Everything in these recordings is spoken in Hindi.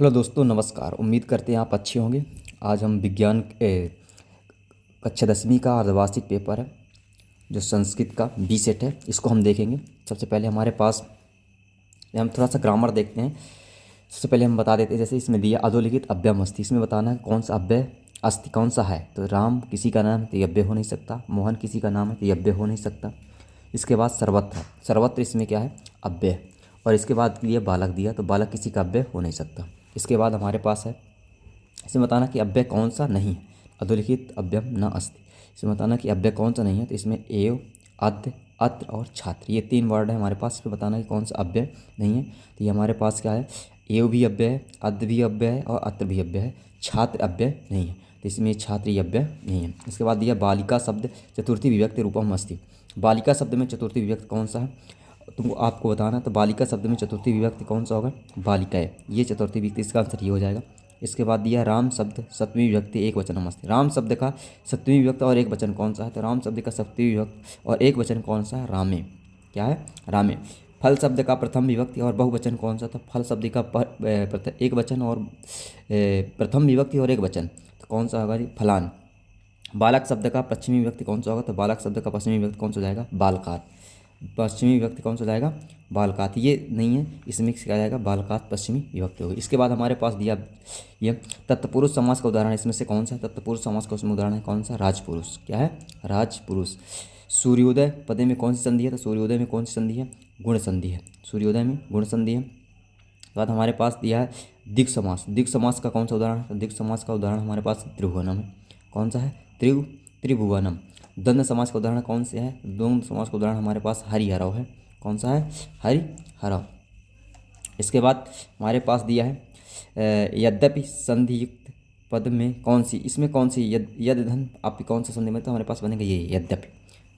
हेलो दोस्तों, नमस्कार। उम्मीद करते हैं आप अच्छे होंगे। आज हम विज्ञान कक्षा 10वीं का अर्धवार्षिक पेपर है जो संस्कृत का बी सेट है, इसको हम देखेंगे। सबसे पहले हमारे पास हम थोड़ा सा ग्रामर देखते हैं। सबसे पहले हम बता देते हैं, जैसे इसमें दिया अधोलिखित अव्ययम अस्ति। इसमें बताना है कौन सा अव्यय अस्ति कौन सा है। तो राम किसी का नाम है तो ये अव्यय हो नहीं सकता। मोहन किसी का नाम है तो ये अव्यय हो नहीं सकता। इसके बाद सर्वत्र, सर्वत्र इसमें क्या है, अव्यय। और इसके बाद दिया बालक, दिया तो बालक किसी का अव्यय हो नहीं सकता। इसके बाद हमारे पास है, इसमें बताना कि अव्यय कौन सा नहीं है। अधोलिखित अव्ययम न अस्ति। इसमें बताना कि अव्यय कौन सा नहीं है। तो इसमें एव, अद्य, अत्र और छात्र, ये 3 वर्ड है हमारे पास। इसमें बताना कि कौन सा अव्यय नहीं है। तो ये हमारे पास क्या है, एव भी अव्यय है, अद्य भी अव्यय है और अत्र भी अव्यय है। छात्र अव्यय नहीं है, तो इसमें छात्र अव्यय नहीं है। इसके बाद दिया बालिका शब्द चतुर्थी विभक्ति रूपम अस्ति। बालिका शब्द में चतुर्थी विभक्ति कौन सा है तुमको आपको बताना है। तो बालिका शब्द में चतुर्थी विभक्ति कौन सा होगा, बालिका है, ये चतुर्थी विभक्ति, इसका आंसर ये हो जाएगा। इसके बाद दिया राम शब्द सप्तमी विभक्ति एक वचनम अस्ति। राम शब्द का सप्तमी विभक्ति और एक वचन कौन सा है। तो राम शब्द का सप्तमी विभक्ति और एक वचन कौन सा है, रामे, क्या है, रामे। फल शब्द का प्रथम विभक्ति और बहुवचन कौन सा था। फल शब्द का एक वचन और प्रथम विभक्ति और एक वचन, तो कौन सा होगा जी, फलान। बालक शब्द का पश्चिमी विभक्ति कौन सा होगा। तो बालक शब्द का पश्चिमी विभक्ति कौन सा हो जाएगा, बालकात। पश्चिमी विभक्ति कौन सा हो जाएगा, बालकात। ये नहीं है, इसमें क्या जाएगा, बालकात पश्चिमी विभक्ति होगी। इसके बाद हमारे पास दिया ये तत्पुरुष समास का उदाहरण, इसमें से कौन सा है। तत्पुरुष समास का उसमें उदाहरण है कौन सा, राजपुरुष, क्या है, राजपुरुष। सूर्योदय पदे में कौन सी संधि है। तो सूर्योदय में कौन सी संधि है, गुण संधि है। सूर्योदय में गुण संधि है। बाद हमारे पास दिया है दिक् समास। दिक् समास का कौन सा उदाहरण है। तो दिक् समास का उदाहरण हमारे पास त्रिभुवनम है। कौन सा है, त्रिभुवनम। द्वंद्व समास का उदाहरण कौन से है। द्वंद्व समास का उदाहरण हमारे पास हरिहरव है। कौन सा है, हरिहरव। इसके बाद हमारे पास दिया है यद्यपि संधियुक्त पद में कौन सी, इसमें कौन सी यद धन आपकी कौन सा संधि में, तो हमारे पास बनेगा ये यद्यपि,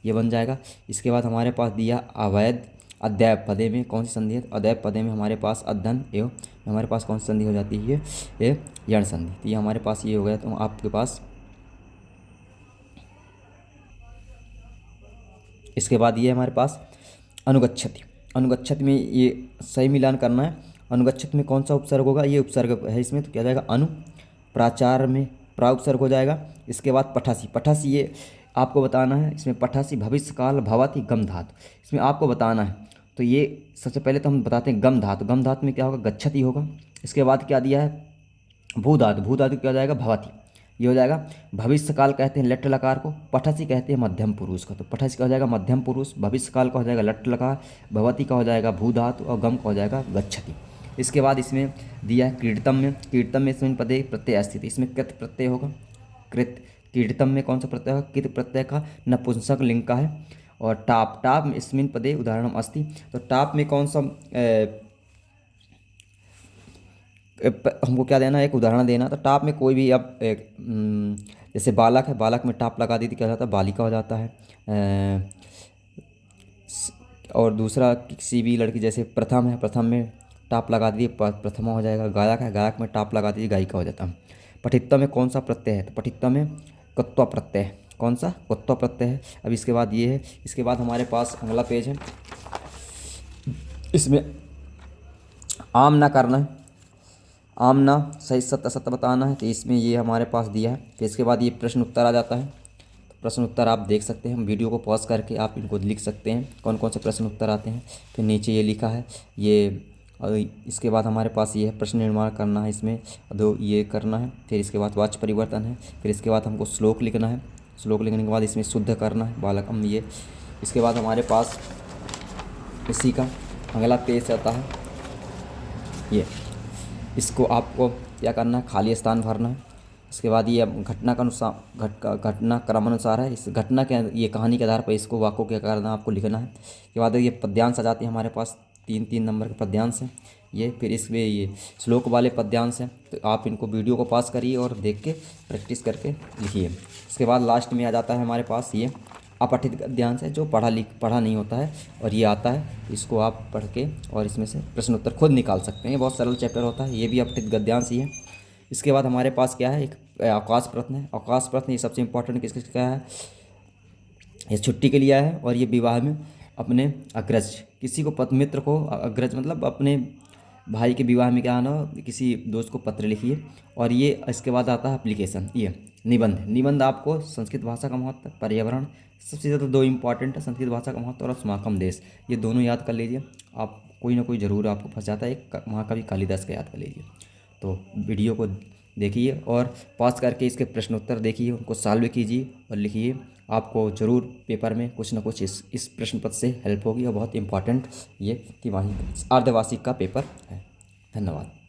ये बन जाएगा। इसके बाद हमारे पास दिया अवैध अद्यैप पदे में कौन सी संधि है। अद्यैप पदे में हमारे पास अधन एवं हमारे पास कौन सी संधि हो जाती है, ये यण संधि। तो ये हमारे पास ये हो गया। तो आपके पास इसके बाद ये हमारे पास अनुगच्छति। अनुगच्छति में ये सही मिलान करना है। अनुगच्छति में कौन सा उपसर्ग होगा, ये उपसर्ग है इसमें, तो क्या जाएगा अनु। प्राचार में प्रा उपसर्ग हो जाएगा। इसके बाद पठासी, पठासी ये आपको बताना है। इसमें पठासी भविष्य काल भवति गम धातु, इसमें आपको बताना है। तो ये सबसे पहले तो हम बताते हैं गम धातु। गम धातु में क्या होगा, गच्छति होगा। इसके बाद क्या दिया है, भू धातु। भू धातु क्या हो जाएगा, भवति, ये हो जाएगा। भविष्य काल कहते हैं लट्ट लकार को, पठसी कहते हैं मध्यम पुरुष का। तो पठसी का हो जाएगा मध्यम पुरुष, भविष्य काल का हो जाएगा लट्ट लकार, भवती का हो जाएगा भू धातु और गम का हो जाएगा गच्छति। इसके बाद इसमें दिया है कीर्तम में। कीर्तम में इसमें पदे प्रत्यय स्थिति, इसमें कृत प्रत्यय होगा। कृत, कीर्तम में कौन सा प्रत्यय होगा, कित प्रत्यय का नपुंसक लिंग का है। और टाप, टाप में इसमें पदे उदाहरणम अस्ति। तो टाप में कौन सा हमको क्या देना है, एक उदाहरण देना। तो टाप में कोई भी अब जैसे बालक है, बालक में टाप लगा दी तो क्या हो जाता है, बालिका हो जाता है। और दूसरा किसी भी लड़की, जैसे प्रथम है, प्रथम में टाप लगा दी प्रथमा हो जाएगा। गायक है, गायक में टाप लगा दी गायिका हो जाता है। पठित्ता में कौन सा प्रत्यय है। तो पठित्ता में कत्वा प्रत्यय है। कौन सा, कत्वा प्रत्यय है। अब इसके बाद ये है। इसके बाद हमारे पास अगला पेज है, इसमें आम ना करना है, आमना सही सत्य असत्य बताना है। तो इसमें ये हमारे पास दिया है। फिर इसके बाद ये प्रश्न उत्तर आ जाता है। तो प्रश्न उत्तर आप देख सकते हैं, वीडियो को पॉज करके आप इनको लिख सकते हैं कौन कौन से प्रश्न उत्तर आते हैं। फिर नीचे ये लिखा है ये। और इसके बाद हमारे पास ये है प्रश्न निर्माण करना है, इसमें दो ये करना है। फिर इसके बाद वाच्य परिवर्तन है। फिर इसके बाद हमको श्लोक लिखना है। श्लोक लिखने के बाद इसमें शुद्ध करना है बालकम ये। इसके बाद हमारे पास इसी का अगला पेज आता है ये। इसको आपको क्या करना है, खाली स्थान भरना है। इसके बाद ये घटना का अनुसार घटना क्रमानुसार है। इस घटना के ये कहानी के आधार पर इसको वाक्यों के करना आपको लिखना है। इसके बाद ये पद्यांश आ जाते हैं हमारे पास, 3-3 नंबर के पद्यांश हैं ये। फिर इसमें ये श्लोक वाले पद्यांश हैं। तो आप इनको वीडियो को पास करिए और देख के प्रैक्टिस करके लिखिए। इसके बाद लास्ट में आ जाता है हमारे पास ये अपठित गद्यांश है, जो पढ़ा नहीं होता है और ये आता है। इसको आप पढ़ के और इसमें से प्रश्न उत्तर खुद निकाल सकते हैं। ये बहुत सरल चैप्टर होता है, ये भी अपठित गद्यांश ही है। इसके बाद हमारे पास क्या है, एक अवकाश प्रश्न है। अवकाश प्रश्न ये सबसे इंपॉर्टेंट किसका है, ये छुट्टी के लिए है। और ये विवाह में अपने अग्रज, किसी को मित्र को अग्रज मतलब अपने भाई के विवाह में क्या आना, किसी दोस्त को पत्र लिखिए। और ये इसके बाद आता है एप्लीकेशन, ये निबंध। निबंध आपको संस्कृत भाषा का महत्व, पर्यावरण, सबसे ज़्यादा दो इंपॉर्टेंट है, संस्कृत भाषा का महत्व और अस्माकम देश, ये दोनों याद कर लीजिए। आप कोई ना कोई ज़रूर आपको फंस जाता है, एक महाकवि कालिदास का याद कर लीजिए। तो वीडियो को देखिए और पास करके इसके प्रश्न उत्तर देखिए, उनको सॉल्व कीजिए और लिखिए। आपको ज़रूर पेपर में कुछ ना कुछ इस प्रश्न पत्र से हेल्प होगी और बहुत इंपॉर्टेंट ये तिमाही अर्धवार्षिक का पेपर है। धन्यवाद।